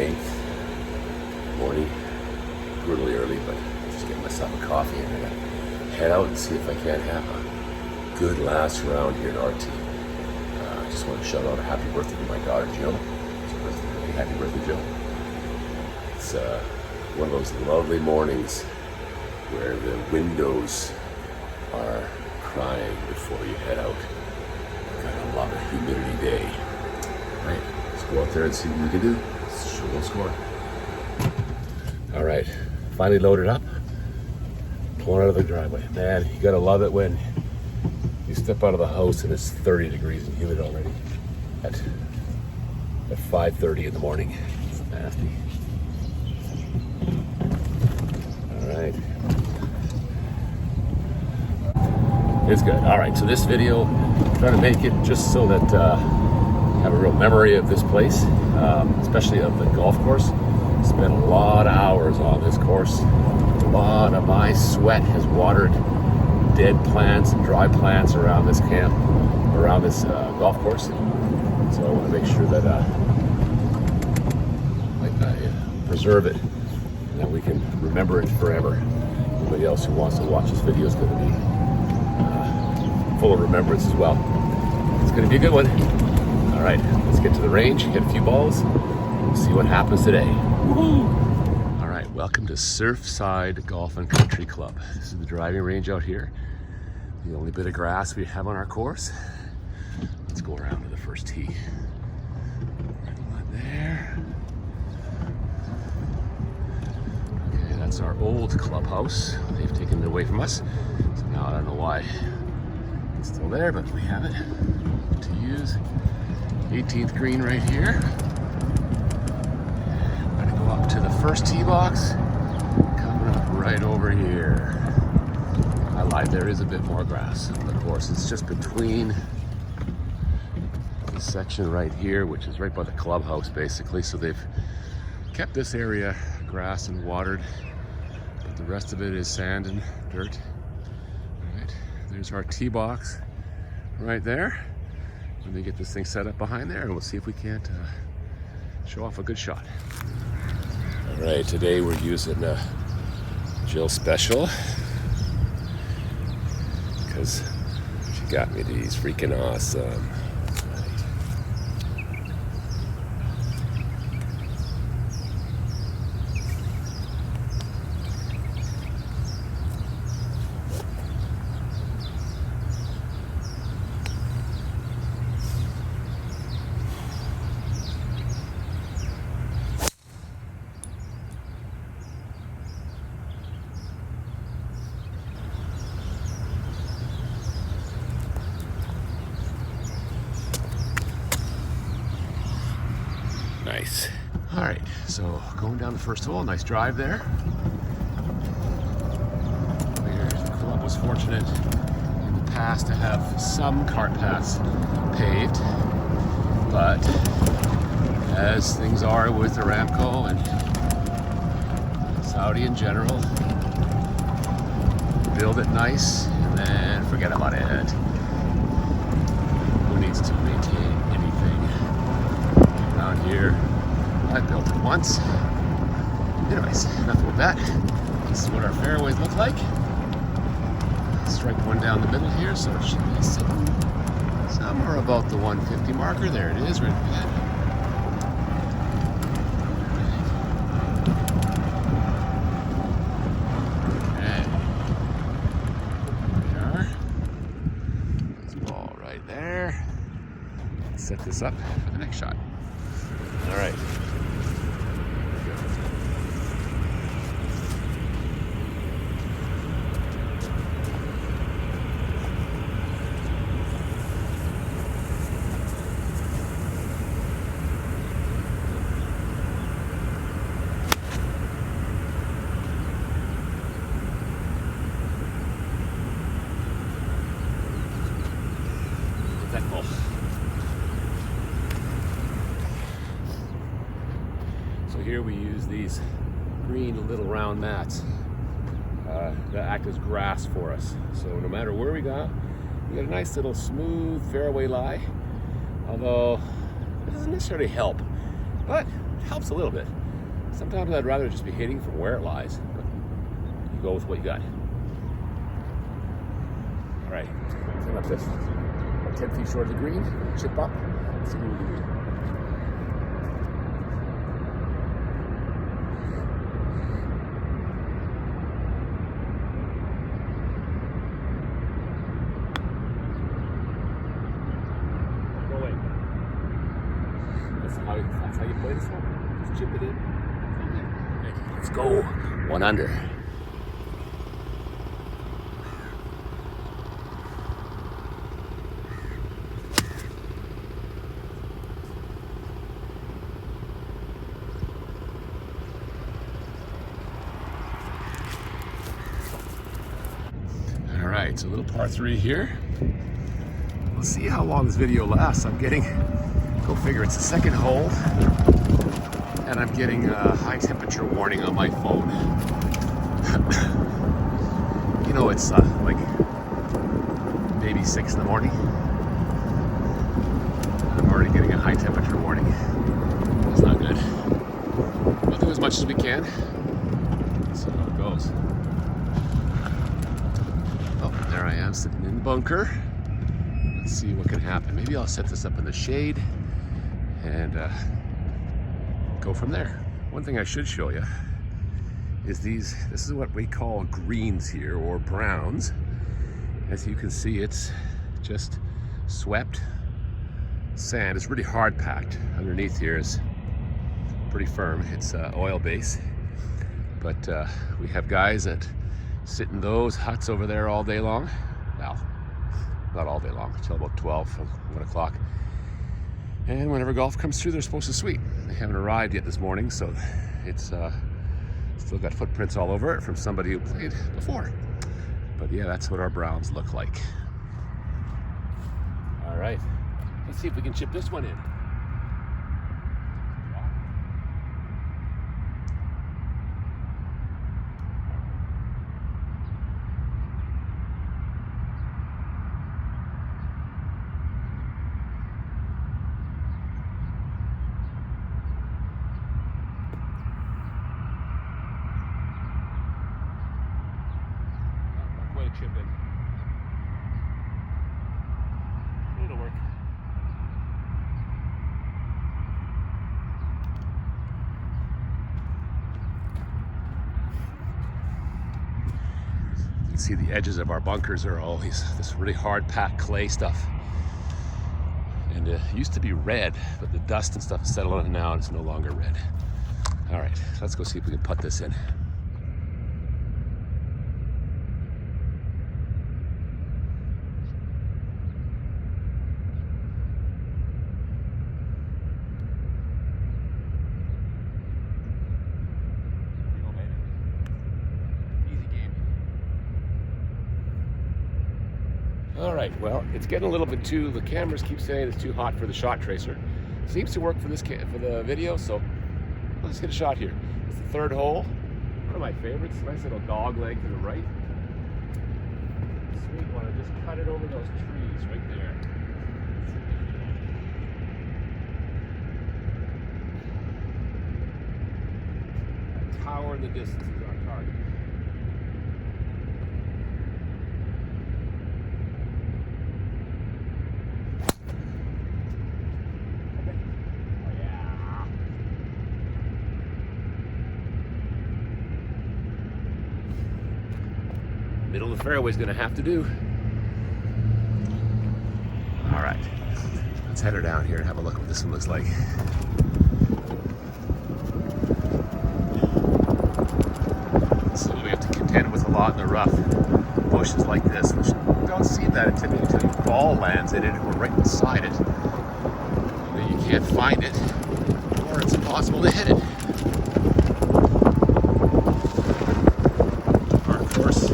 8th morning, brutally early, but I'm just getting myself a coffee and I'm gonna head out and see if I can't have a good last round here in RT. I just want to shout out a happy birthday to my daughter Jill. Happy birthday, Jill. It's one of those lovely mornings where the windows are crying before you head out. Gotta love a humidity day. Right, let's go out there and see what we can do. Let's show no score. All right, finally loaded up. Pulling out of the driveway. Man, you gotta love it when you step out of the house and it's 30 degrees and humid already at 5:30 in the morning. It's nasty. All right. It's good. All right, so this video, I'm trying to make it just so that have a real memory of this place, especially of the golf course. Spent a lot of hours on this course. A lot of my sweat has watered dead plants and dry plants around this camp, around this golf course. So I want to make sure that I preserve it and that we can remember it forever. Anybody else who wants to watch this video is going to be full of remembrance as well. It's going to be a good one. All right, let's get to the range, hit a few balls, and see what happens today. Woo-hoo! All right, welcome to Surfside Golf and Country Club. This is the driving range out here. The only bit of grass we have on our course. Let's go around to the first tee. Right there. Okay, that's our old clubhouse. They've taken it away from us. So now I don't know why it's still there, but we have it to use. 18th green right here. I'm gonna go up to the first tee box. Coming up right over here. I lied, there is a bit more grass on the course. It's just between this section right here, which is right by the clubhouse basically. So they've kept this area grass and watered, but the rest of it is sand and dirt. All right, there's our tee box right there. Let me get this thing set up behind there and we'll see if we can't show off a good shot. All right, today we're using Jill Special because she got me these freaking awesome. Nice. All right, so going down the first hole, nice drive there. The club was fortunate in the past to have some cart paths paved, but as things are with Aramco and Saudi in general, build it nice and then forget about it. Who needs to maintain anything around here? I built it once. Anyways, enough with that. This is what our fairways look like. Strike one down the middle here, so it should be sitting somewhere about the 150 marker. There it is, right ahead. Set this up for the next shot. All right. Get that ball. So here we use these green little round mats that act as grass for us. So no matter where we go, we got a nice little smooth fairway lie. Although it doesn't necessarily help, but helps a little bit. Sometimes I'd rather just be hitting from where it lies, but you go with what you got. All right, clean up this. About 10 feet short of the green, chip up, see what we can do. That's how you play this one. Just chip it in. Okay, let's go. 1 under. All right, it's a little par 3 here. We'll see how long this video lasts. I'm getting, go figure, it's the second hole, and I'm getting a high temperature warning on my phone. You know, it's like maybe 6 in the morning. I'm already getting a high temperature warning. That's not good. We'll do as much as we can. Let's see how it goes. Oh, there I am sitting in the bunker. Let's see what can happen. Maybe I'll set this up in the shade and go from there. One thing I should show you is this is what we call greens here, or browns. As you can see, it's just swept sand. It's really hard packed. Underneath here is pretty firm. It's oil base. But we have guys that sit in those huts over there all day long. Well, not all day long, until about 12, 1 o'clock. And whenever golf comes through, they're supposed to sweep. They haven't arrived yet this morning, so it's still got footprints all over it from somebody who played before. But yeah, that's what our browns look like. All right, let's see if we can chip this one in. Chip in. It'll work. You can see the edges of our bunkers are all this really hard packed clay stuff. And it used to be red, but the dust and stuff is settled on it now and it's no longer red. All right, let's go see if we can put this in. All right, well, it's getting a little bit too, the cameras keep saying it's too hot for the shot tracer. Seems to work for this for the video, so let's get a shot here. It's the 3rd hole. One of my favorites, nice little dog leg to the right. Sweet one, I just cut it over those trees right there. That tower in the distance is our target. Middle of the fairway is going to have to do. All right, let's head her down here and have a look at what this one looks like. So we have to contend with a lot in the rough. Bushes like this, which don't seem that intimidating until your ball lands in it or right beside it. You can't find it, or it's impossible to hit it. Our course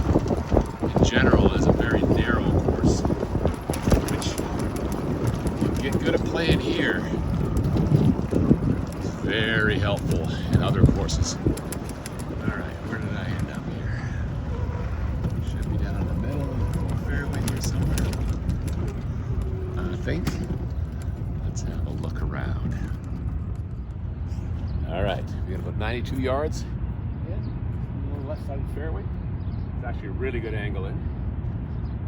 in general is a very narrow course, which if you get good at playing here, is very helpful in other courses. All right, where did I end up here? Should be down in the middle of the fairway here somewhere, I think. Let's have a look around. All right, we got about 92 yards in, on the left side of the fairway. It's actually a really good angle in.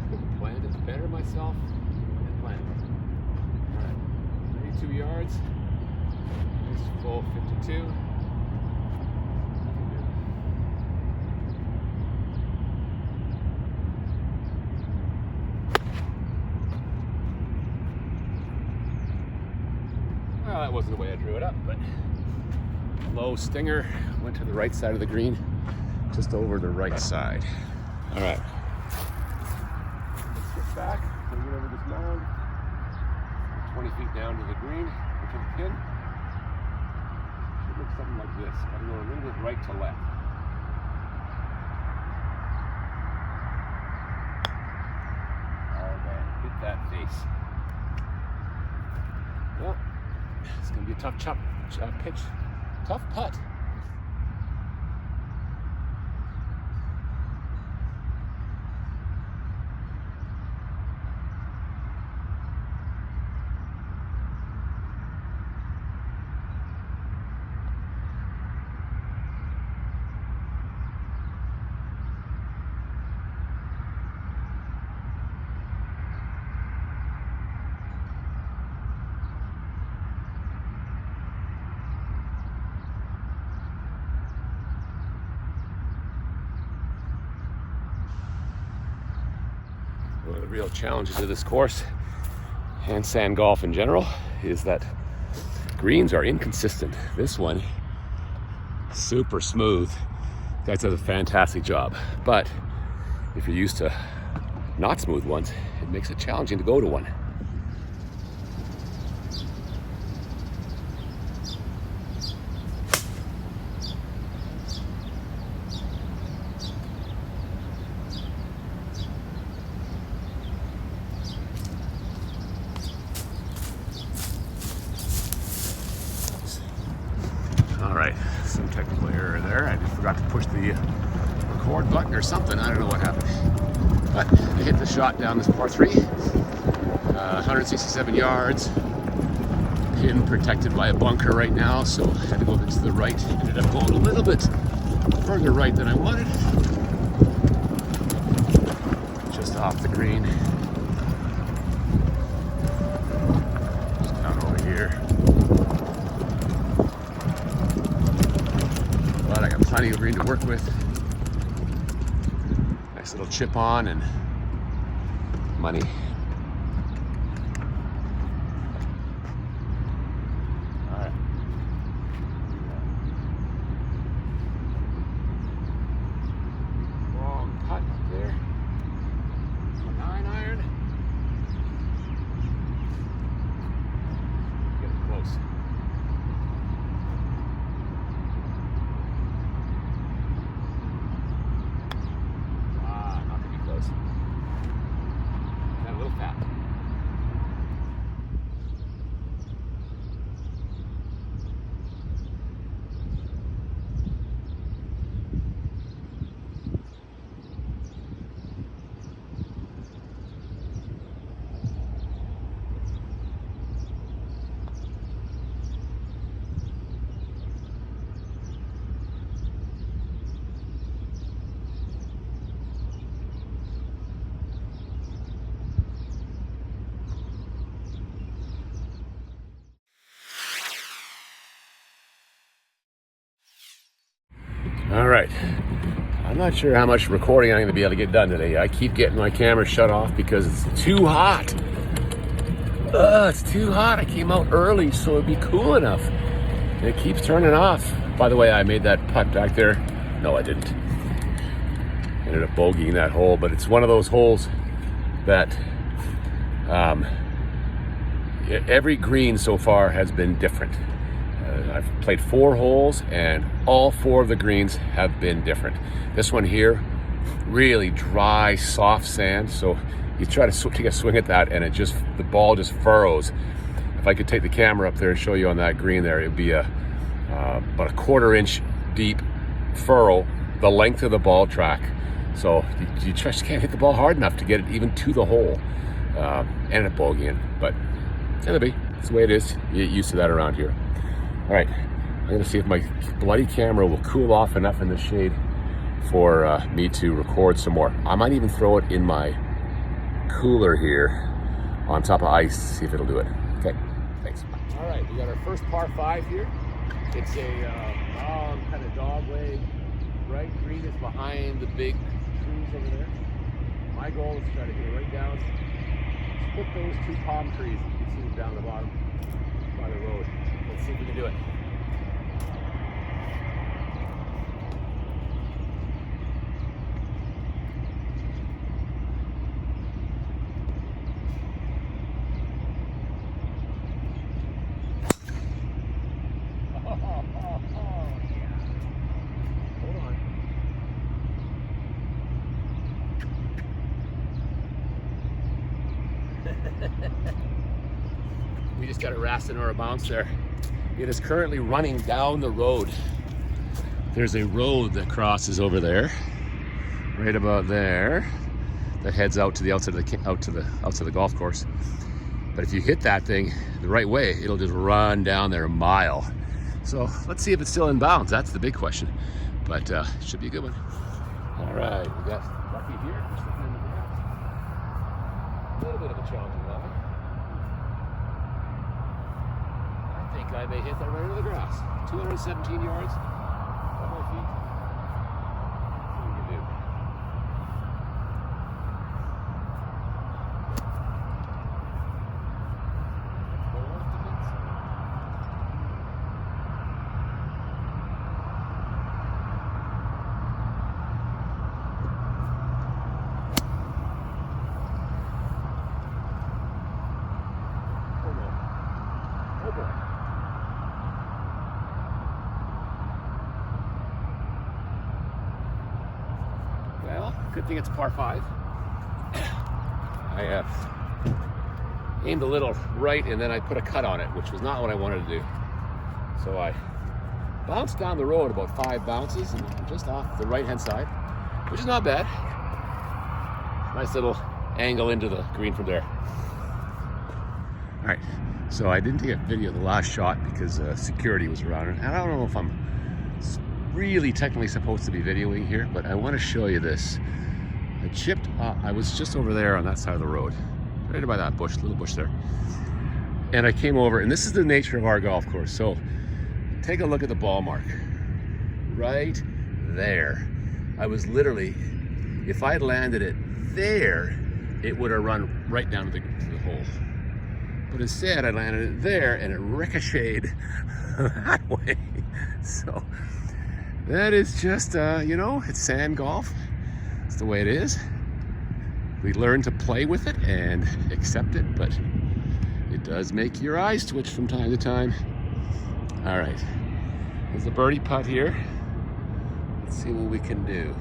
Could have planned it better myself than planned it. All right, 92 yards. This is full 52. Well, that wasn't the way I drew it up, but low stinger went to the right side of the green, just over the right side. All right. Let's get back, bring it over this mound, 20 feet down to the green, or to the pin. Should look something like this. Got to go a little bit right to left. Oh man, hit that face. Well, it's going to be a tough pitch. Tough putt. One of the real challenges of this course and sand golf in general is that greens are inconsistent. This one, super smooth. Guys does a fantastic job. But if you're used to not smooth ones, it makes it challenging to go to one. Alright, some technical error there. I just forgot to push the record button or something. I don't know what happened. But I hit the shot down this par 3. 167 yards. Pin protected by a bunker right now, so I had to go to the right. Ended up going a little bit further right than I wanted. Just off the green. Just down over here. But I got plenty of green to work with. Nice little chip on and money. All right. Long putt up there. 9-iron. Getting close. Got a little fat. All right, I'm not sure how much recording I'm going to be able to get done today. I keep getting my camera shut off because it's too hot. It's too hot. I came out early so it'd be cool enough. And it keeps turning off. By the way, I made that putt back there. No, I didn't. Ended up bogeying that hole, but it's one of those holes that every green so far has been different. I've played 4 holes and all 4 of the greens have been different. This one here, really dry, soft sand. So you try to take a swing at that and the ball just furrows. If I could take the camera up there and show you on that green there, it'd be about a 1/4 inch deep furrow, the length of the ball track. So you just can't hit the ball hard enough to get it even to the hole. Ended up bogeying, but it'll be. It's the way it is. You get used to that around here. All right, I'm gonna see if my bloody camera will cool off enough in the shade for me to record some more. I might even throw it in my cooler here on top of ice, see if it'll do it. Okay, thanks. All right, we got our first par 5 here. It's a long kind of dog leg. Right green is behind the big trees over there. My goal is to try to get it right down, split those 2 palm trees. You can see them down the bottom by the road. Let's see if we can do it. We just got a Tanura bounce there. It is currently running down the road. There's a road that crosses over there, right about there, that heads out to the outside of the golf course. But if you hit that thing the right way, it'll just run down there a mile. So let's see if it's still in bounds. That's the big question. But it should be a good one. All right, we got Lucky here. Just looking in the grass. A little bit of a challenging level. I think I may hit that right into the grass. 217 yards. 5 more feet. What do we do? Oh boy. Well, good thing it's par 5. I aimed a little right and then I put a cut on it, which was not what I wanted to do. So I bounced down the road about 5 bounces and I'm just off the right hand side, which is not bad. Nice little angle into the green from there. All right, so I didn't take a video of the last shot because security was around, and I don't know if I'm really technically supposed to be videoing here, but I want to show you this. I chipped, I was just over there on that side of the road, right by that bush, little bush there. And I came over, and this is the nature of our golf course. So take a look at the ball mark, right there. I was literally, if I had landed it there, it would have run right down to the hole. But instead, I landed it there, and it ricocheted that way. So that is just, you know, it's sand golf. It's the way it is. We learn to play with it and accept it, but it does make your eyes twitch from time to time. All right, there's a birdie putt here. Let's see what we can do.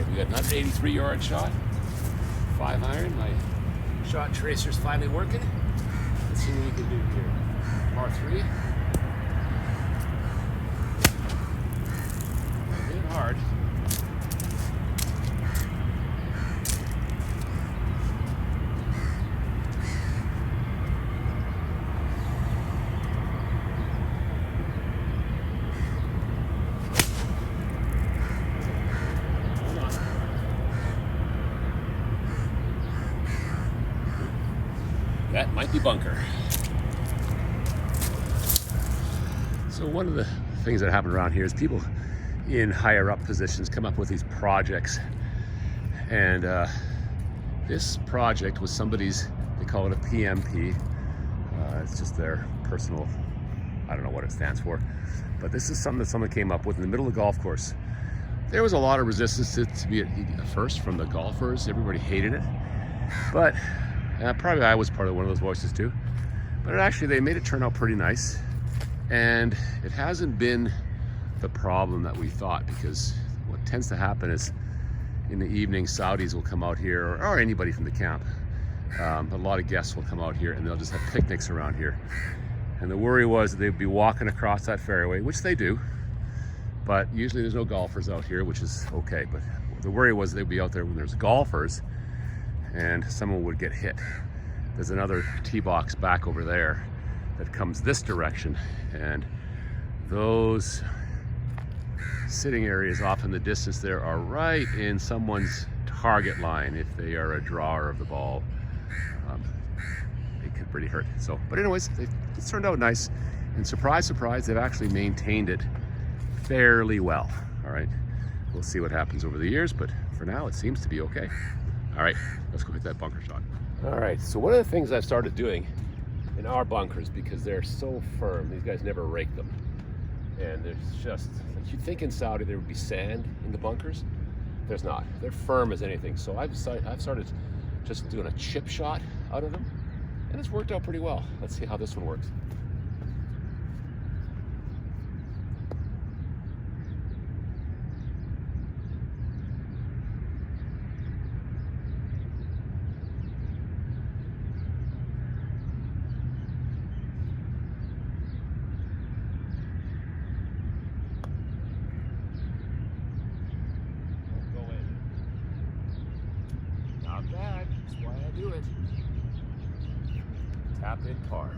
We got another 83-yard shot, 5 iron. My shot tracer's finally working. Let's see what we can do here. Par 3. Hit it hard. That might be bunker. So one of the things that happen around here is people in higher up positions come up with these projects. And this project was somebody's, they call it a PMP. It's just their personal, I don't know what it stands for. But this is something that someone came up with in the middle of the golf course. There was a lot of resistance to be at first from the golfers. Everybody hated it. But probably I was part of one of those voices too. But actually, they made it turn out pretty nice. And it hasn't been the problem that we thought, because what tends to happen is in the evening, Saudis will come out here, or anybody from the camp. A lot of guests will come out here and they'll just have picnics around here. And the worry was that they'd be walking across that fairway, which they do, but usually there's no golfers out here, which is okay. But the worry was they'd be out there when there's golfers and someone would get hit. There's another tee box back over there that comes this direction, and those sitting areas off in the distance there are right in someone's target line if they are a drawer of the ball. It could really hurt. So, but anyways, it's turned out nice, and surprise, surprise, they've actually maintained it fairly well. All right, we'll see what happens over the years, but for now it seems to be okay. All right, let's go hit that bunker shot. All right, so one of the things I've started doing in our bunkers, because they're so firm, these guys never rake them, and there's just, like, you'd think in Saudi there would be sand in the bunkers. There's not. They're firm as anything. So I've started just doing a chip shot out of them, and it's worked out pretty well. Let's see how this one works. Not bad. That's why I do it. Tap in par.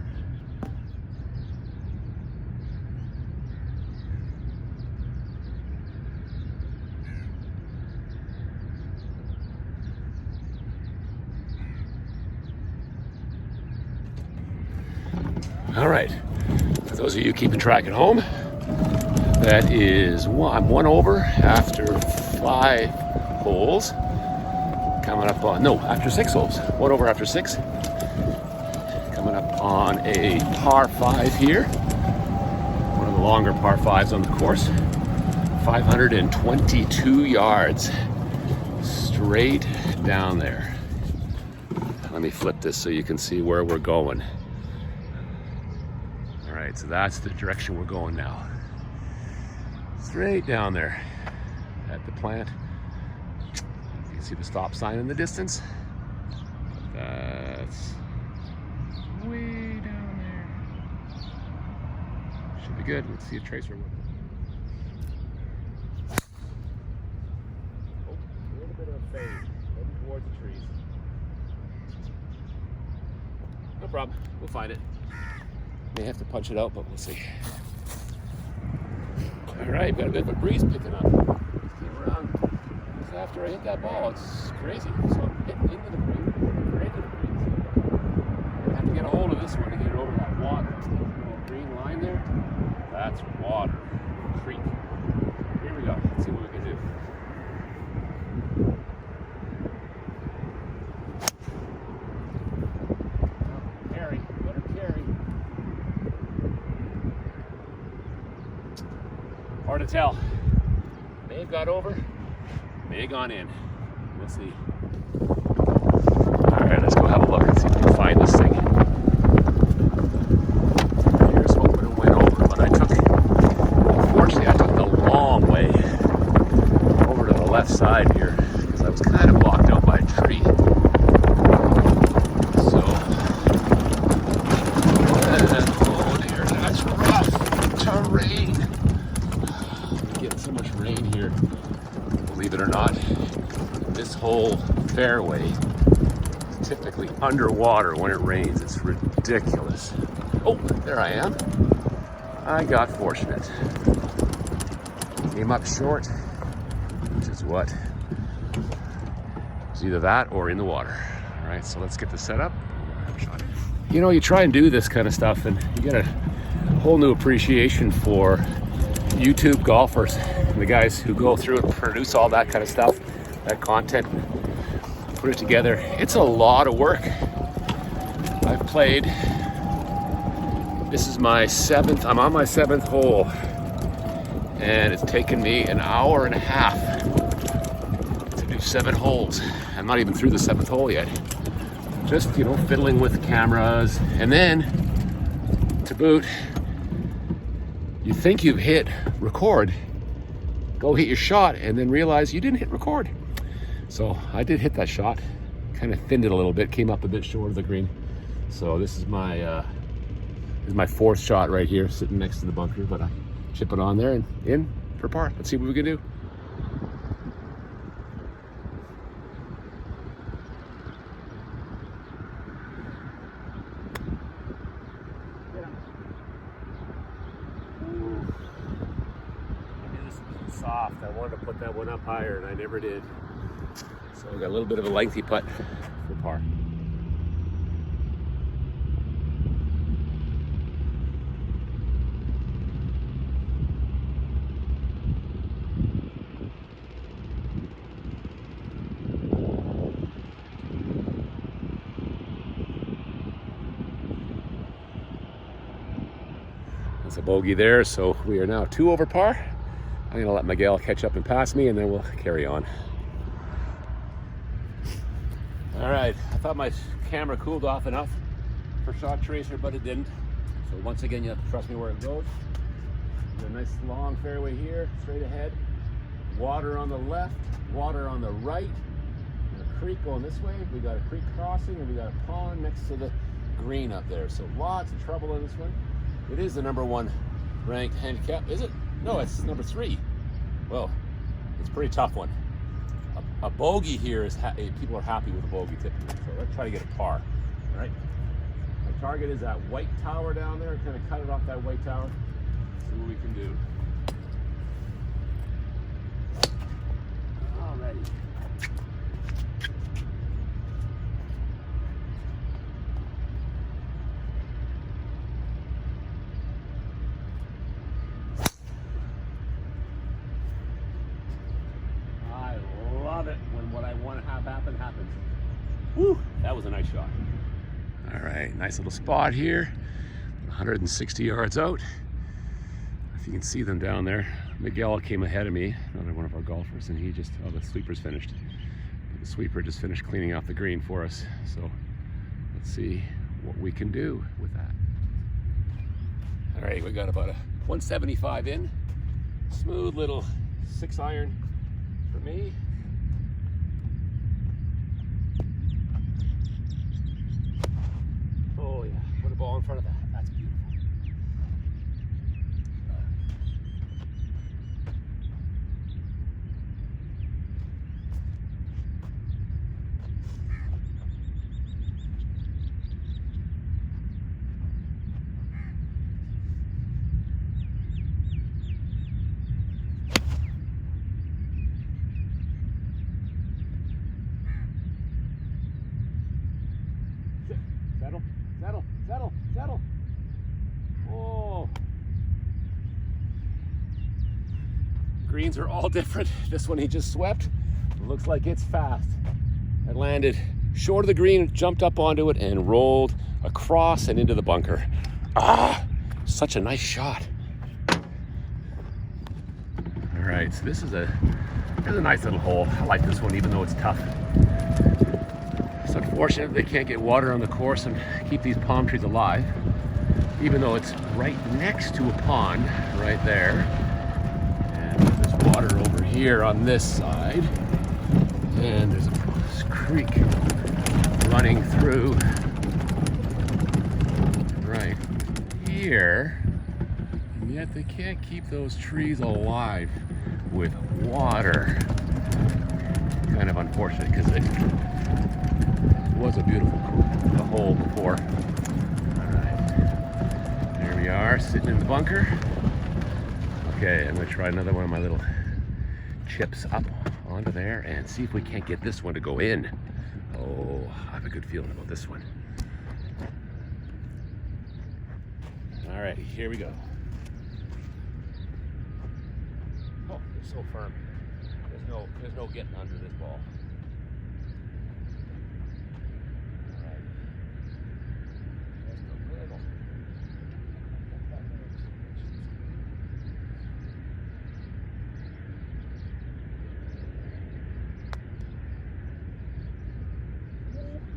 All right. For those of you keeping track at home, that is I'm one over after 5 holes. Coming up on, no, after 6 holes. One over after 6. Coming up on a par 5 here. One of the longer par 5s on the course. 522 yards. Straight down there. Let me flip this so you can see where we're going. All right, so that's the direction we're going now. Straight down there at the plant. See the stop sign in the distance? That's way down there. Should be good. Let's see a tracer with it. Oh, a little bit of a fade. Heading towards the trees. No problem. We'll find it. May have to punch it out, but we'll see. All right, got a bit of a breeze picking up. Came around. After I hit that ball, it's crazy. So I'm hitting into the green, right into the green. I have to get a hold of this one to get it over that water. Little green line there. That's water. Creek. Here we go. Let's see what we can do. Oh, carry. Let her carry. Hard to tell. May have got over. May have gone in. We'll see. All right, let's go have a look and see if we can find this thing. Here's hoping it went over, but unfortunately, I took the long way over to the left side here because I was kind of blocked out by a tree. So, oh dear, that's rough terrain. I'm getting so much rain here. Believe it or not, this whole fairway is typically underwater when it rains. It's ridiculous. Oh, there I am. I got fortunate. Came up short, which is what? It's either that or in the water. All right, so let's get this set up. You know, you try and do this kind of stuff and you get a whole new appreciation for YouTube golfers. The guys who go through and produce all that kind of stuff, that content, put it together. It's a lot of work. I've played, this is my 7th, I'm on my 7th hole, and it's taken me an hour and a half to do 7 holes. I'm not even through the 7th hole yet. Just, you know, fiddling with cameras, and then to boot, you think you've hit record, go hit your shot, and then realize you didn't hit record. So I did hit that shot, kind of thinned it a little bit, came up a bit short of the green. So this is my fourth shot right here, sitting next to the bunker, but I chip it on there and in for par. Let's see what we can do. Soft. I wanted to put that one up higher and I never did. So I got a little bit of a lengthy putt for par. That's a bogey there, so we are now 2 over par. I'm gonna let Miguel catch up and pass me, and then we'll carry on. All right, I thought my camera cooled off enough for shot tracer, but it didn't. So once again, you have to trust me where it goes. Got a nice long fairway here, straight ahead. Water on the left, water on the right. And a creek going this way. We got a creek crossing, and we got a pond next to the green up there. So lots of trouble in this one. It is the #1 ranked handicap, is it? No, it's number 3. Well, it's a pretty tough one. A bogey here is people are happy with a bogey typically. So let's try to get a par. All right. My target is that white tower down there. Kind of cut it off that white tower. See what we can do. Alrighty. What I want to have happen happens. Woo, that was a nice shot. All right, nice little spot here. 160 yards out. If you can see them down there. Miguel came ahead of me, another one of our golfers, and he just, the sweeper's finished. The sweeper just finished cleaning off the green for us. So let's see what we can do with that. All right, we got about a 175 in. Smooth little 6-iron for me. Oh yeah, put a ball in front of that. That's beautiful. Settle, settle, settle, settle. Oh. Greens are all different. This one he just swept. It looks like it's fast. I landed short of the green, jumped up onto it, and rolled across and into the bunker. Ah, such a nice shot. All right, so this is a nice little hole. I like this one, even though it's tough. It's unfortunate they can't get water on the course and keep these palm trees alive, even though it's right next to a pond right there. And there's water over here on this side. And there's a creek running through right here. And yet they can't keep those trees alive with water. Kind of unfortunate because it was a beautiful hole before. All right, there we are, sitting in the bunker. Okay, I'm gonna try another one of my little chips up onto there and see if we can't get this one to go in. Oh, I have a good feeling about this one. All right, here we go. Oh, it's so firm. There's no getting under this ball.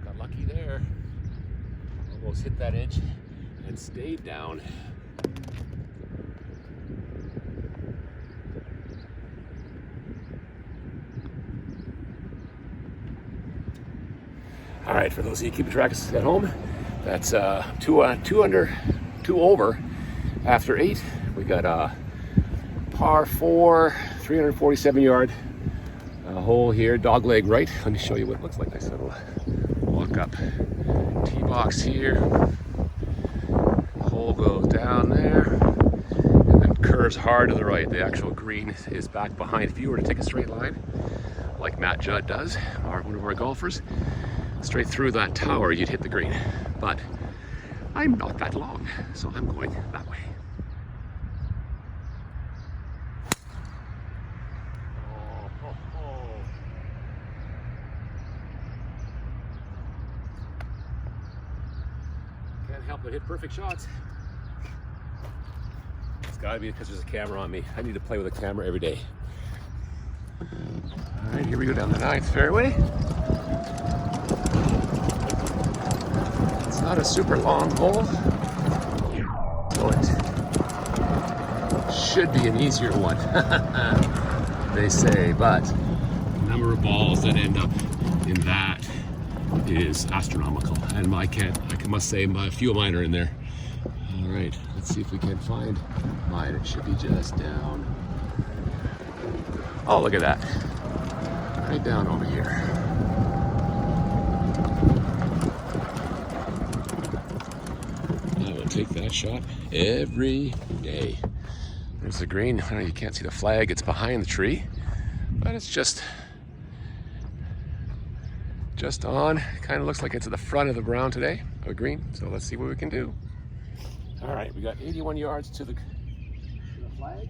Got lucky there. Almost hit that edge. And and stayed down. All right, for those of you keeping track at home, that's two over after 8. We got a par 4, 347 yard hole here, dog leg right. Let me show you what it looks like. Nice little walk up tee box here. Hole goes down there and then curves hard to the right. The actual green is back behind. If you were to take a straight line, like Matt Judd does, or one of our golfers, straight through that tower, you'd hit the green. But I'm not that long, so I'm going that way. Can't help but hit perfect shots. It's gotta be because there's a camera on me. I need to play with a camera every day. All right, here we go down the 9th fairway. It's not a super long hole, so it should be an easier one, they say, but the number of balls that end up in that is astronomical, and I must say a few of mine are in there. All right, let's see if we can find mine. It should be just down. Oh, look at that. Right down over here. I will take that shot every day. There's the green. I know you can't see the flag. It's behind the tree, but it's just on. Kind of looks like it's at the front of the brown today, or green. So let's see what we can do. All right, we got 81 yards to the flag.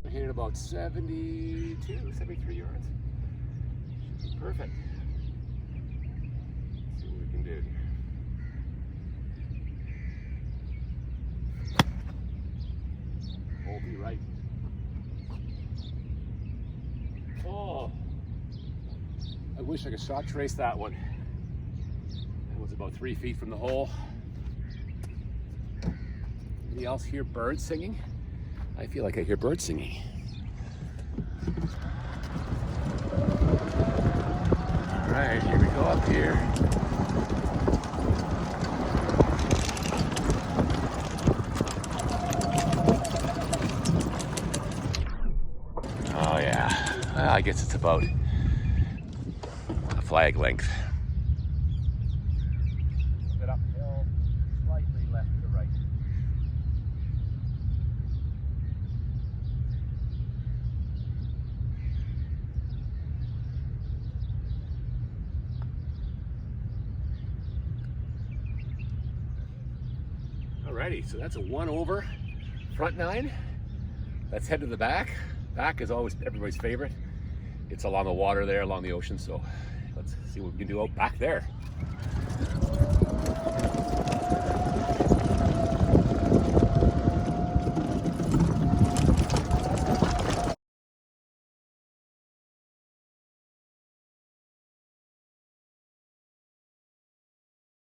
We're hitting about 72, 73 yards. Should be perfect. Let's see what we can do here. Hold me right. Oh, I wish I could shot trace that one. It was about 3 feet from the hole. Anybody else hear birds singing? I feel like I hear birds singing. All right, here we go up here. Oh yeah, well, I guess it's about a flag length. A bit uphill, slightly left to right. Alrighty, so that's a 1 over front 9. Let's head to the back. Back is always everybody's favorite. It's along the water there, along the ocean, so let's see what we can do out back there.